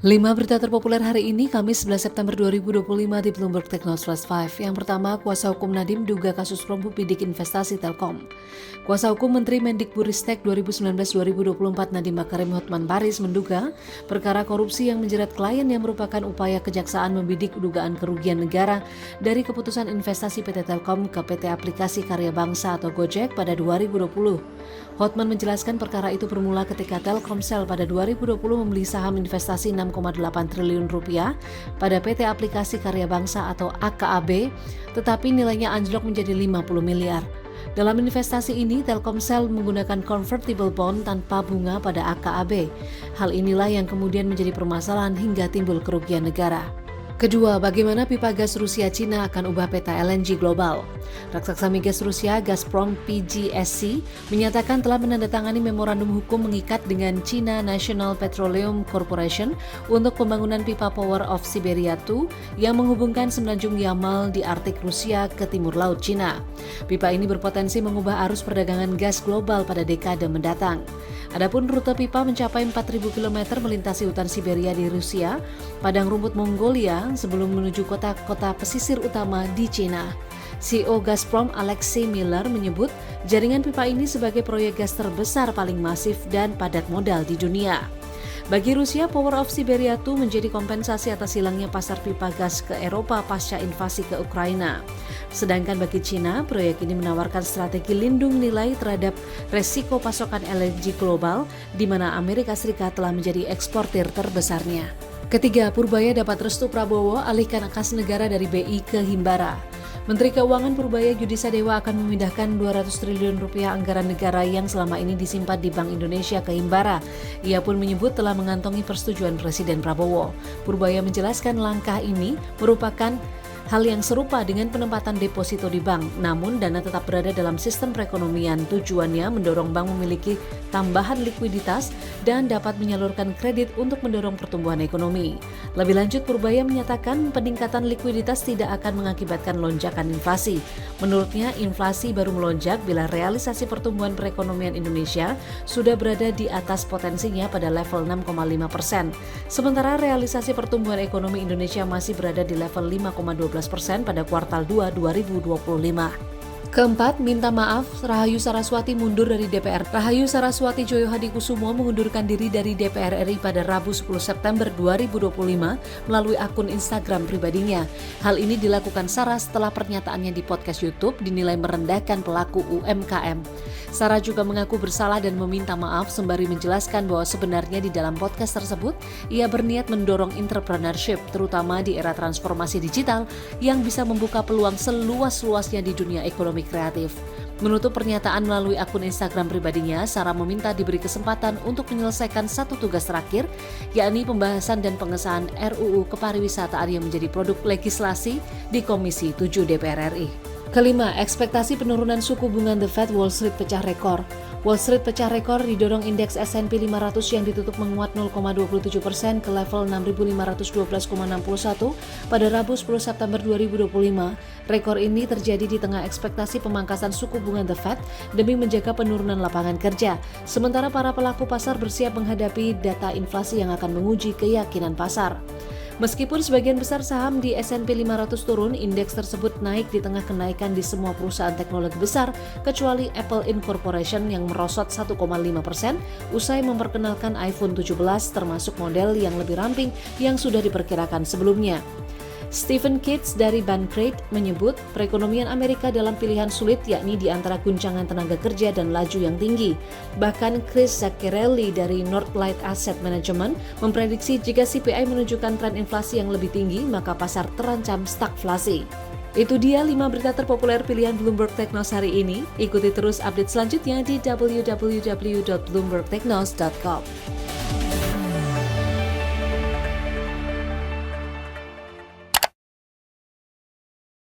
5 berita terpopuler hari ini, Kamis 11 September 2025 di Bloomberg Technos Flash 5. Yang pertama, kuasa hukum Nadiem duga kasus promo bidik investasi Telkom. Kuasa hukum Menteri Mendikbudristek 2019-2024 Nadiem Makarim Hotman Paris menduga perkara korupsi yang menjerat klien yang merupakan upaya kejaksaan membidik dugaan kerugian negara dari keputusan investasi PT Telkom ke PT Aplikasi Karya Bangsa atau Gojek pada 2020. Hotman menjelaskan perkara itu bermula ketika Telkomsel pada 2020 membeli saham investasi 6,8 triliun rupiah pada PT Aplikasi Karya Bangsa atau AKAB, tetapi nilainya anjlok menjadi 50 miliar. Dalam investasi ini, Telkomsel menggunakan convertible bond tanpa bunga pada AKAB. Hal inilah yang kemudian menjadi permasalahan hingga timbul kerugian negara. Kedua, bagaimana pipa gas Rusia Cina akan ubah peta LNG global? Raksasa migas Rusia Gazprom PGSC menyatakan telah menandatangani memorandum hukum mengikat dengan China National Petroleum Corporation untuk pembangunan pipa Power of Siberia 2 yang menghubungkan semenanjung Yamal di Arktik Rusia ke timur laut Cina. Pipa ini berpotensi mengubah arus perdagangan gas global pada dekade mendatang. Adapun rute pipa mencapai 4.000 km melintasi hutan Siberia di Rusia, padang rumput Mongolia sebelum menuju kota-kota pesisir utama di Cina. CEO Gazprom Alexei Miller menyebut jaringan pipa ini sebagai proyek gas terbesar paling masif dan padat modal di dunia. Bagi Rusia, Power of Siberia 2 menjadi kompensasi atas hilangnya pasar pipa gas ke Eropa pasca invasi ke Ukraina. Sedangkan bagi China, proyek ini menawarkan strategi lindung nilai terhadap resiko pasokan LNG global, di mana Amerika Serikat telah menjadi eksportir terbesarnya. Ketiga, Purbaya dapat restu Prabowo alihkan kas negara dari BI ke Himbara. Menteri Keuangan Purbaya Yudi Sadewa akan memindahkan 200 triliun rupiah anggaran negara yang selama ini disimpan di Bank Indonesia ke Himbara. Ia pun menyebut telah mengantongi persetujuan Presiden Prabowo. Purbaya menjelaskan langkah ini merupakan hal yang serupa dengan penempatan deposito di bank, namun dana tetap berada dalam sistem perekonomian. Tujuannya mendorong bank memiliki tambahan likuiditas dan dapat menyalurkan kredit untuk mendorong pertumbuhan ekonomi. Lebih lanjut, Purbaya menyatakan peningkatan likuiditas tidak akan mengakibatkan lonjakan inflasi. Menurutnya, inflasi baru melonjak bila realisasi pertumbuhan perekonomian Indonesia sudah berada di atas potensinya pada level 6,5%. Sementara realisasi pertumbuhan ekonomi Indonesia masih berada di level 5,12% pada kuartal 2 2025. Keempat, minta maaf, Rahayu Saraswati mundur dari DPR. Rahayu Saraswati Joyo Hadikusumo mengundurkan diri dari DPR RI pada Rabu 10 September 2025 melalui akun Instagram pribadinya. Hal ini dilakukan Sarah setelah pernyataannya di podcast YouTube dinilai merendahkan pelaku UMKM. Sarah juga mengaku bersalah dan meminta maaf sembari menjelaskan bahwa sebenarnya di dalam podcast tersebut ia berniat mendorong entrepreneurship terutama di era transformasi digital yang bisa membuka peluang seluas-luasnya di dunia ekonomi kreatif. Menutup pernyataan melalui akun Instagram pribadinya, Sarah meminta diberi kesempatan untuk menyelesaikan satu tugas terakhir, yakni pembahasan dan pengesahan RUU Kepariwisataan yang menjadi produk legislasi di Komisi 7 DPR RI. Kelima, ekspektasi penurunan suku bunga The Fed Wall Street pecah rekor. Wall Street pecah rekor didorong indeks S&P 500 yang ditutup menguat 0,27% ke level 6.512,61 pada Rabu 10 September 2025. Rekor ini terjadi di tengah ekspektasi pemangkasan suku bunga The Fed demi menjaga penurunan lapangan kerja. Sementara para pelaku pasar bersiap menghadapi data inflasi yang akan menguji keyakinan pasar. Meskipun sebagian besar saham di S&P 500 turun, indeks tersebut naik di tengah kenaikan di semua perusahaan teknologi besar, kecuali Apple Incorporation yang merosot 1,5% usai memperkenalkan iPhone 17 termasuk model yang lebih ramping yang sudah diperkirakan sebelumnya. Stephen Kitts dari Bankrate menyebut perekonomian Amerika dalam pilihan sulit yakni di antara guncangan tenaga kerja dan laju yang tinggi. Bahkan Chris Zaccarelli dari Northlight Asset Management memprediksi jika CPI menunjukkan tren inflasi yang lebih tinggi maka pasar terancam stagflasi. Itu dia 5 berita terpopuler pilihan Bloomberg Technos hari ini. Ikuti terus update selanjutnya di www.bloombergtechnos.com.